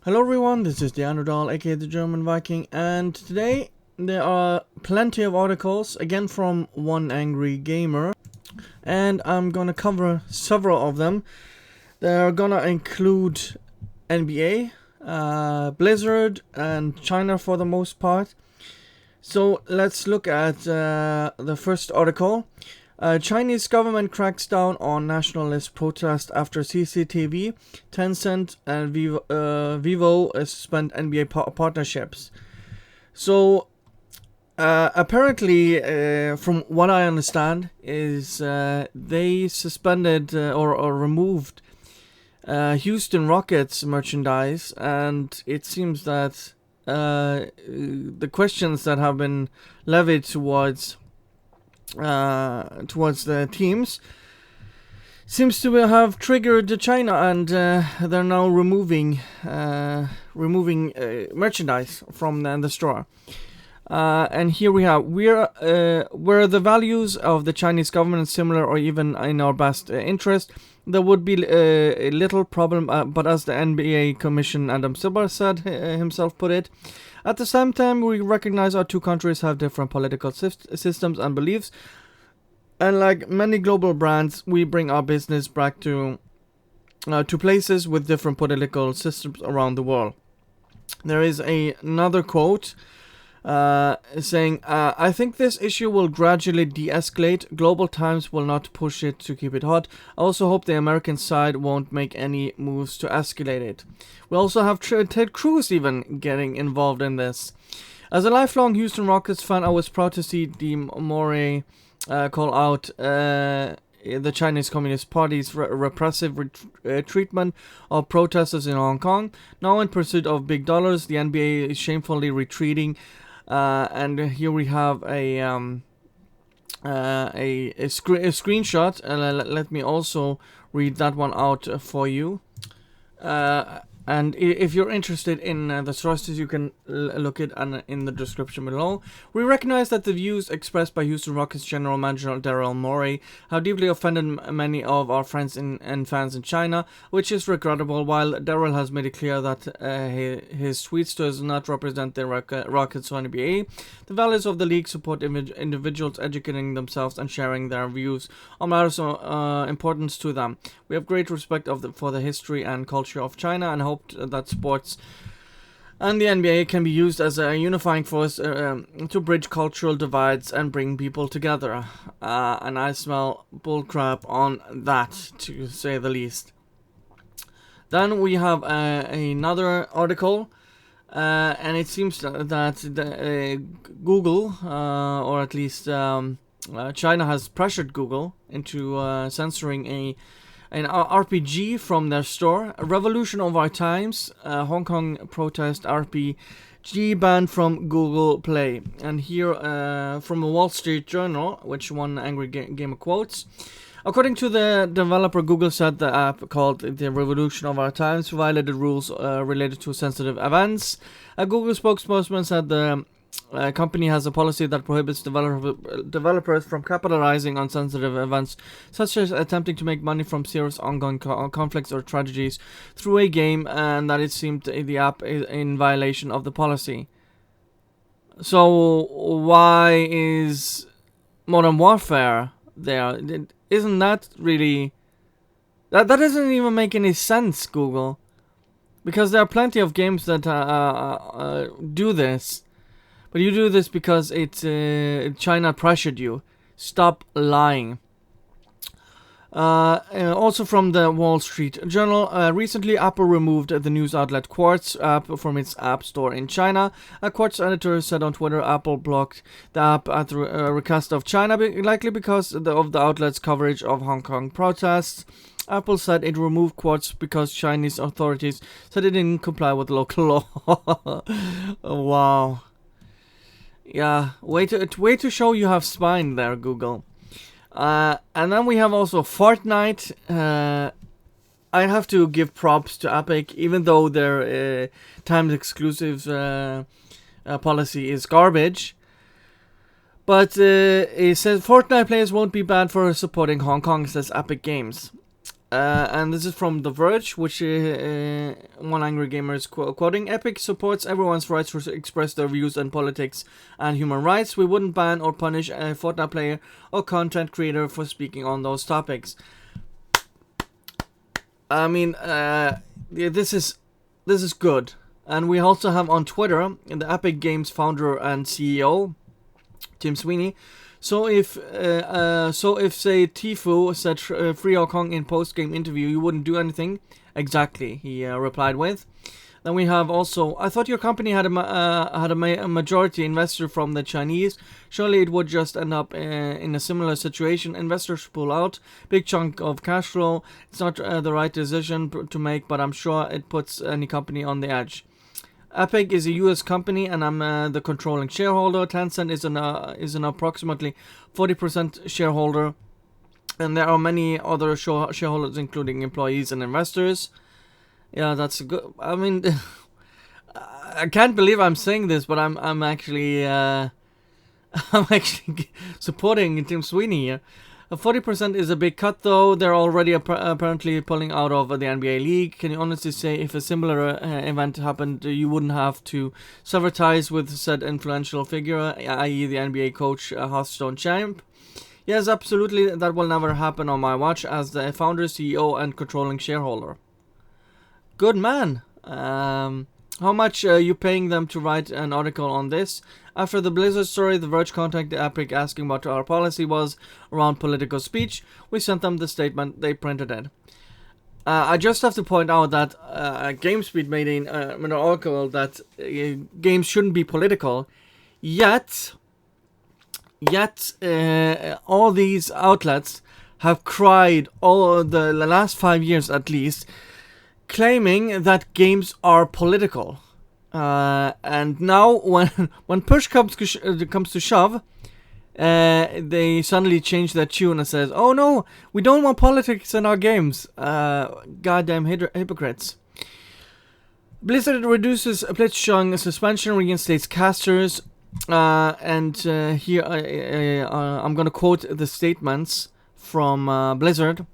Hello everyone, this is the Underdog, aka the German Viking, and today there are plenty of articles, again from One Angry Gamer, and I'm gonna cover several of them. They're gonna include NBA, Blizzard, and China for the most part. So let's look at the first article. Chinese government cracks down on nationalist protest after CCTV, Tencent, and Vivo suspend NBA partnerships. So apparently, from what I understand, is they suspended or removed Houston Rockets merchandise, and it seems that the questions that have been levied towards the teams seems to have triggered China, and they're now removing merchandise from the store. And here we have where the values of the Chinese government similar or even in our best interest, there would be a little problem. But as the NBA Commission Adam Silver said himself put it, at the same time we recognize our two countries have different political systems and beliefs, and like many global brands, we bring our business back to places with different political systems around the world. There is another quote saying, I think this issue will gradually de-escalate. Global Times will not push it to keep it hot. I also hope the American side won't make any moves to escalate it. We also have Ted Cruz even getting involved in this. As a lifelong Houston Rockets fan, I was proud to see the Morey call out the Chinese Communist Party's repressive treatment of protesters in Hong Kong. Now in pursuit of big dollars, the NBA is shamefully retreating. And here we have a screenshot. Let me also read that one out for you. And if you're interested in the sources, you can look it in the description below. We recognize that the views expressed by Houston Rockets General Manager Daryl Morey have deeply offended many of our friends and fans in China, which is regrettable. While Daryl has made it clear that his tweets does not represent the Rockets or NBA, the values of the league support individuals educating themselves and sharing their views on matters of importance to them. We have great respect for the history and culture of China, and hope that sports and the NBA can be used as a unifying force to bridge cultural divides and bring people together. And I smell bullcrap on that, to say the least. Then we have another article, and it seems that Google, or at least China, has pressured Google into censoring an RPG from their store. A revolution of our times. Hong Kong protest RPG banned from Google Play. And here from a Wall Street Journal, which One Angry Gamer quotes. According to the developer, Google said the app called The Revolution of Our Times violated rules related to sensitive events. A Google spokesperson said the company has a policy that prohibits developers from capitalizing on sensitive events, such as attempting to make money from serious ongoing conflicts or tragedies through a game, and that it seemed the app is in violation of the policy. So why is Modern Warfare there? Isn't that really... That doesn't even make any sense, Google. Because there are plenty of games that do this. But you do this because China pressured you. Stop lying. Also from the Wall Street Journal, recently Apple removed the news outlet Quartz app from its app store in China. A Quartz editor said on Twitter Apple blocked the app at the request of China, likely because of the outlet's coverage of Hong Kong protests. Apple said it removed Quartz because Chinese authorities said it didn't comply with local law. Wow. Yeah, way to show you have spine there, Google. And then we have also Fortnite. I have to give props to Epic, even though their timed exclusives policy is garbage. But it says Fortnite players won't be banned for supporting Hong Kong, says Epic Games. And this is from The Verge, which one angry gamer is quoting. Epic supports everyone's rights to express their views on politics and human rights. We wouldn't ban or punish a Fortnite player or content creator for speaking on those topics. I mean, this is good. And we also have on Twitter the Epic Games founder and CEO, Tim Sweeney. So if say Tfue said free Hong Kong in post-game interview, you wouldn't do anything. Exactly, he replied with. Then we have also, I thought your company had a majority investor from the Chinese. Surely it would just end up in a similar situation. Investors pull out, big chunk of cash flow. It's not the right decision to make, but I'm sure it puts any company on the edge. Epic is a US company and I'm the controlling shareholder. Tencent is an approximately 40% shareholder. And there are many other shareholders, including employees and investors. Yeah, that's good. I mean, I can't believe I'm saying this, but I'm actually I'm actually supporting Tim Sweeney here. 40% is a big cut, though. They're already apparently pulling out of the NBA league. Can you honestly say if a similar event happened, you wouldn't have to sever ties with said influential figure, i.e. the NBA coach, Hearthstone champ? Yes, absolutely. That will never happen on my watch as the founder, CEO, and controlling shareholder. Good man. How much are you paying them to write an article on this? After the Blizzard story, The Verge contacted Epic asking what our policy was around political speech. We sent them the statement, they printed it. I just have to point out that GameSpeed made an article that games shouldn't be political, yet all these outlets have cried all the last 5 years at least, claiming that games are political. And now, when push comes to shove, they suddenly change their tune and says, "Oh no, we don't want politics in our games." Goddamn hypocrites. Blizzard reduces Blitzchung suspension, reinstates casters, and here I'm gonna quote the statements from Blizzard.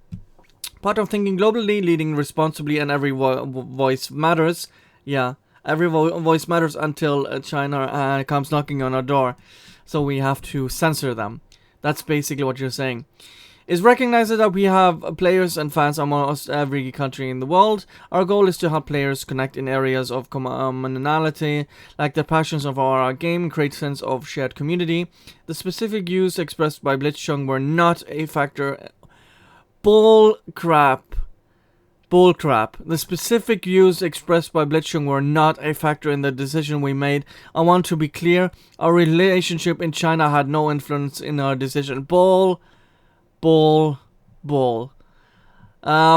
Part of thinking globally, leading responsibly, and every voice matters. Yeah. Every voice matters until China comes knocking on our door. So we have to censor them. That's basically what you're saying. It recognizes that we have players and fans almost every country in the world. Our goal is to help players connect in areas of commonality, like the passions of our game, create sense of shared community. The specific views expressed by Blitzchung were not a factor. Bull crap. The specific views expressed by Blitzchung were not a factor in the decision we made. I want to be clear, our relationship in China had no influence in our decision. Bull.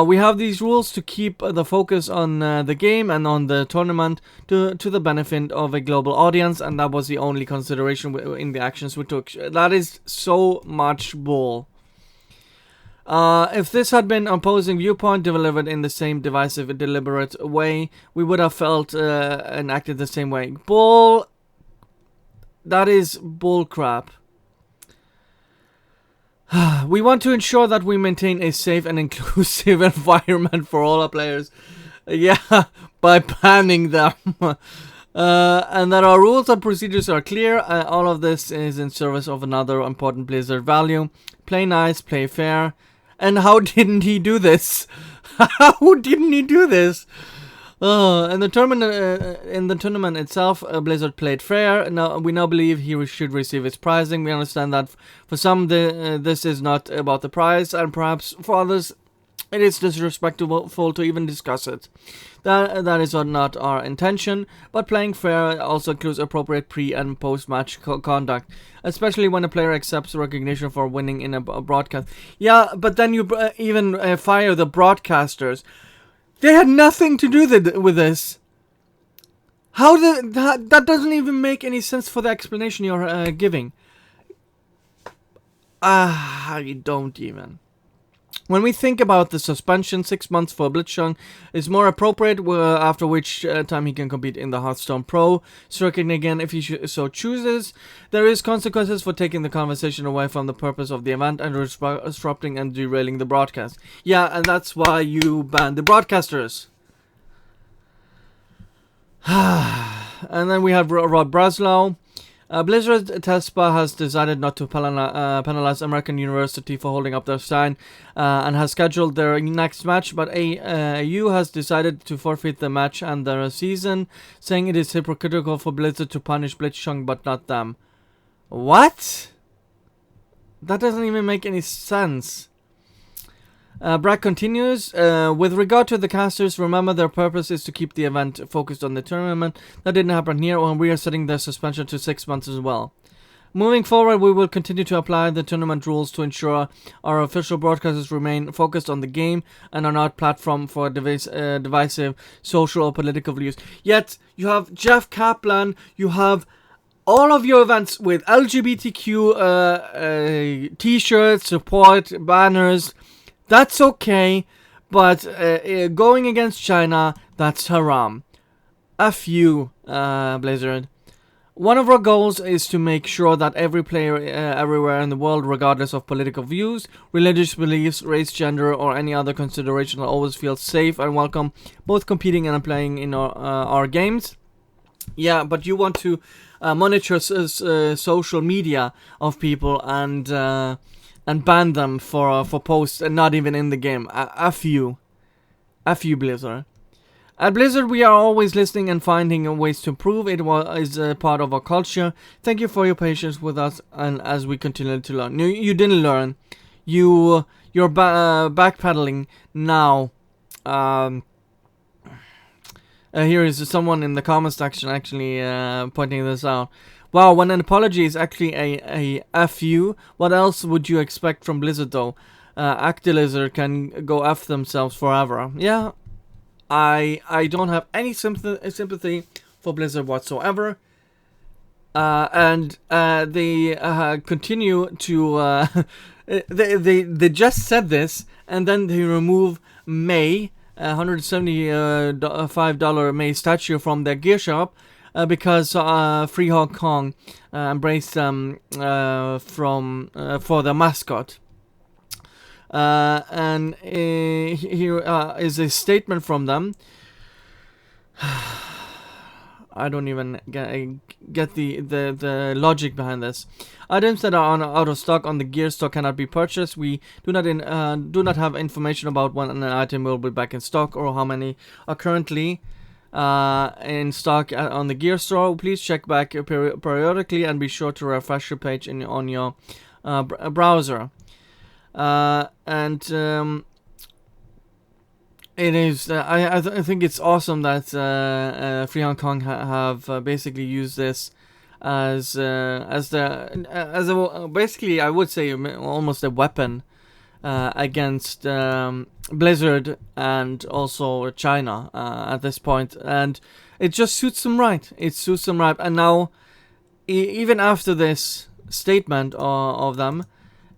We have these rules to keep the focus on the game and on the tournament to the benefit of a global audience, and that was the only consideration in the actions we took. That is so much bull. If this had been opposing viewpoint delivered in the same divisive, deliberate way, we would have felt and acted the same way. Bull. That is bull crap. We want to ensure that we maintain a safe and inclusive environment for all our players. Yeah, by banning them. And that our rules and procedures are clear. All of this is in service of another important Blizzard value. Play nice, play fair. And how didn't he do this? How didn't he do this? In the tournament itself, Blizzard played fair. Now we believe he should receive his prizing. We understand that for some, this is not about the prize, and perhaps for others, it is disrespectful to even discuss it. That is not our intention, but playing fair also includes appropriate pre- and post-match conduct, especially when a player accepts recognition for winning in a broadcast. Yeah, but then you even fire the broadcasters. They had nothing to do with this. How that doesn't even make any sense for the explanation you're giving. I don't even. When we think about the suspension, 6 months for Blitzchung is more appropriate, after which time he can compete in the Hearthstone Pro circuit again if he so chooses. There is consequences for taking the conversation away from the purpose of the event and disrupting and derailing the broadcast. Yeah, and that's why you banned the broadcasters. And then we have Rod Breslau. Blizzard TESPA has decided not to penalize American University for holding up their sign and has scheduled their next match, but AU has decided to forfeit the match and their season, saying it is hypocritical for Blizzard to punish Blitzchung but not them. What? That doesn't even make any sense. Bragg continues, with regard to the casters, remember their purpose is to keep the event focused on the tournament. That didn't happen here, and we are setting their suspension to 6 months as well. Moving forward, we will continue to apply the tournament rules to ensure our official broadcasters remain focused on the game and are not platform for divisive social or political views. Yet, you have Jeff Kaplan, you have all of your events with LGBTQ t-shirts, support, banners. That's okay, but going against China, that's haram. F you, Blizzard. One of our goals is to make sure that every player everywhere in the world, regardless of political views, religious beliefs, race, gender, or any other consideration, always feels safe and welcome, both competing and playing in our games. Yeah, but you want to monitor social media of people and ban them for posts and not even in the game. F you, Blizzard. At Blizzard, we are always listening and finding ways to improve. It is a part of our culture. Thank you for your patience with us, and as we continue to learn. You didn't learn. You're backpedaling now. Here is someone in the comments section actually pointing this out. Wow, when an apology is actually a FU, what else would you expect from Blizzard though? Activision can go F themselves forever. Yeah, I don't have any sympathy for Blizzard whatsoever. And they continue to... they just said this, and then they remove May, $175 May statue from their gear shop, because Free Hong Kong embraced them for their mascot. And here is a statement from them. I don't even get the logic behind this. Items that are out of stock on the gear store cannot be purchased. We do not have information about when an item will be back in stock or how many are currently in stock on the gear store. Please check back periodically and be sure to refresh your page on your browser. It is. I think it's awesome that Free Hong Kong have basically used this as a basically, I would say, almost a weapon against Blizzard and also China at this point, and it just suits them right. It suits them right, and now even after this statement of them,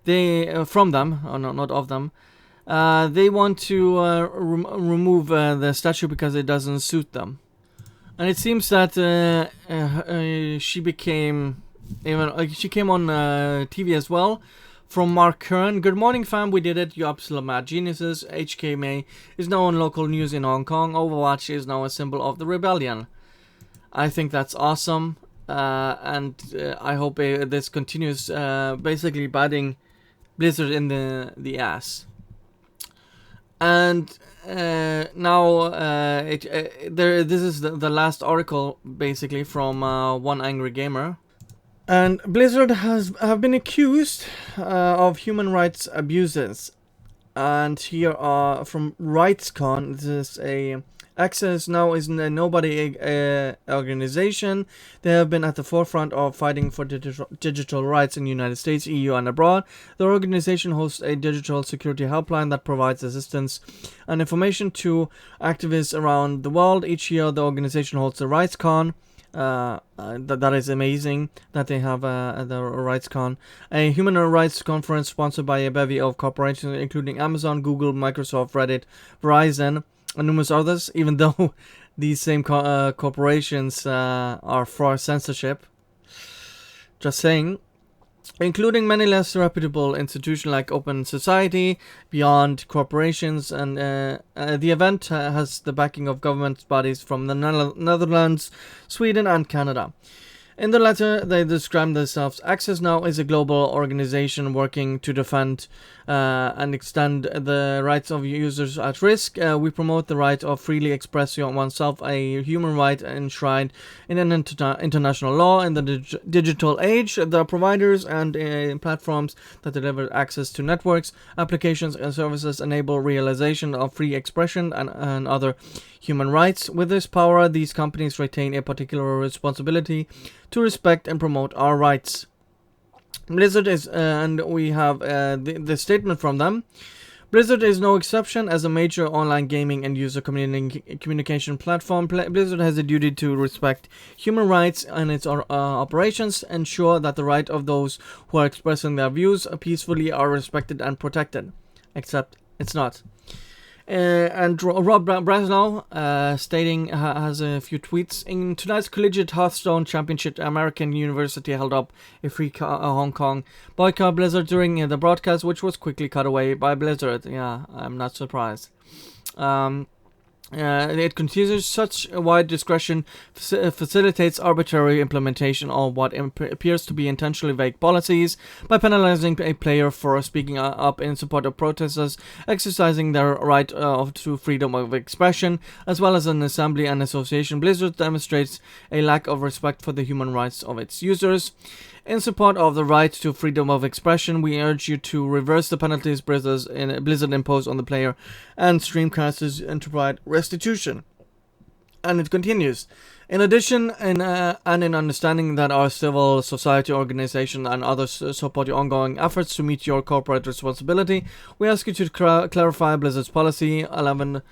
they want to remove the statue because it doesn't suit them. And it seems that she came on TV as well. From Mark Kern, good morning fam, we did it, you absolute mad geniuses. HK May is now on local news in Hong Kong. Overwatch is now a symbol of the rebellion. I think that's awesome, and I hope this continues, basically biting Blizzard in the ass. And now this is the last article basically from One Angry Gamer. And Blizzard have been accused of human rights abuses. And here are from RightsCon. This is a Access now is a nobody organization. They have been at the forefront of fighting for digital rights in the United States, EU, and abroad. The organization hosts a digital security helpline that provides assistance and information to activists around the world. Each year, the organization holds the RightsCon, That is amazing that they have the RightsCon, a human rights conference sponsored by a bevy of corporations, including Amazon, Google, Microsoft, Reddit, Verizon, and numerous others. Even though these same corporations are for censorship. Just saying. Including many less reputable institutions like Open Society, Beyond Corporations, and the event has the backing of government bodies from the Netherlands, Sweden, and Canada. In the letter, they describe themselves. Access Now is a global organization working to defend and extend the rights of users at risk. We promote the right of freely express oneself, a human right enshrined in an international law. In the digital age, the providers and platforms that deliver access to networks, applications, and services enable realization of free expression and other human rights. With this power, these companies retain a particular responsibility to respect and promote our rights. Blizzard is, and we have the statement from them. Blizzard is no exception. As a major online gaming and user communication platform, Blizzard has a duty to respect human rights and its operations, ensure that the right of those who are expressing their views peacefully are respected and protected. Except it's not. And Rob Breslau stating has a few tweets. In tonight's Collegiate Hearthstone Championship, American University held up a free Hong Kong boycott Blizzard during the broadcast, which was quickly cut away by Blizzard. Yeah, I'm not surprised. It continues. Such wide discretion facilitates arbitrary implementation of what appears to be intentionally vague policies by penalizing a player for speaking up in support of protesters, exercising their right to freedom of expression, as well as an assembly and association. Blizzard demonstrates a lack of respect for the human rights of its users. In support of the right to freedom of expression, we urge you to reverse the penalties Blizzard imposed on the player and streamcasters and to provide restitution. And it continues. In addition, in understanding that our civil society organization and others support your ongoing efforts to meet your corporate responsibility, we ask you to clarify Blizzard's policy October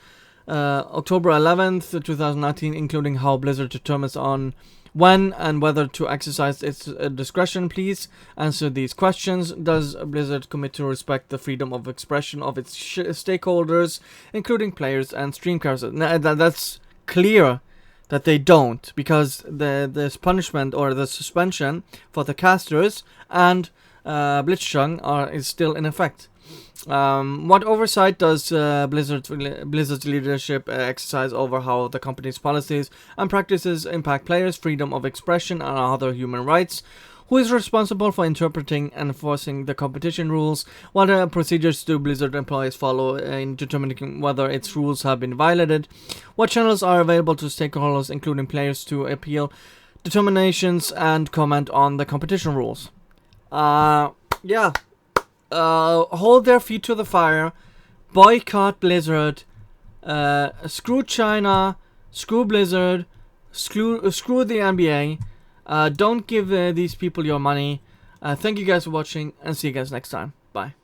11th, 2019, including how Blizzard determines on when and whether to exercise its discretion. Please answer these questions. Does Blizzard commit to respect the freedom of expression of its stakeholders, including players and streamcasters? That's clear that they don't, because this punishment or the suspension for the casters and Blitzchung is still in effect. What oversight does Blizzard's leadership exercise over how the company's policies and practices impact players' freedom of expression and other human rights? Who is responsible for interpreting and enforcing the competition rules? What procedures do Blizzard employees follow in determining whether its rules have been violated? What channels are available to stakeholders, including players, to appeal determinations and comment on the competition rules? Hold their feet to the fire, boycott Blizzard, screw China, screw Blizzard, screw the NBA. Don't give these people your money. Thank you guys for watching, and see you guys next time. Bye.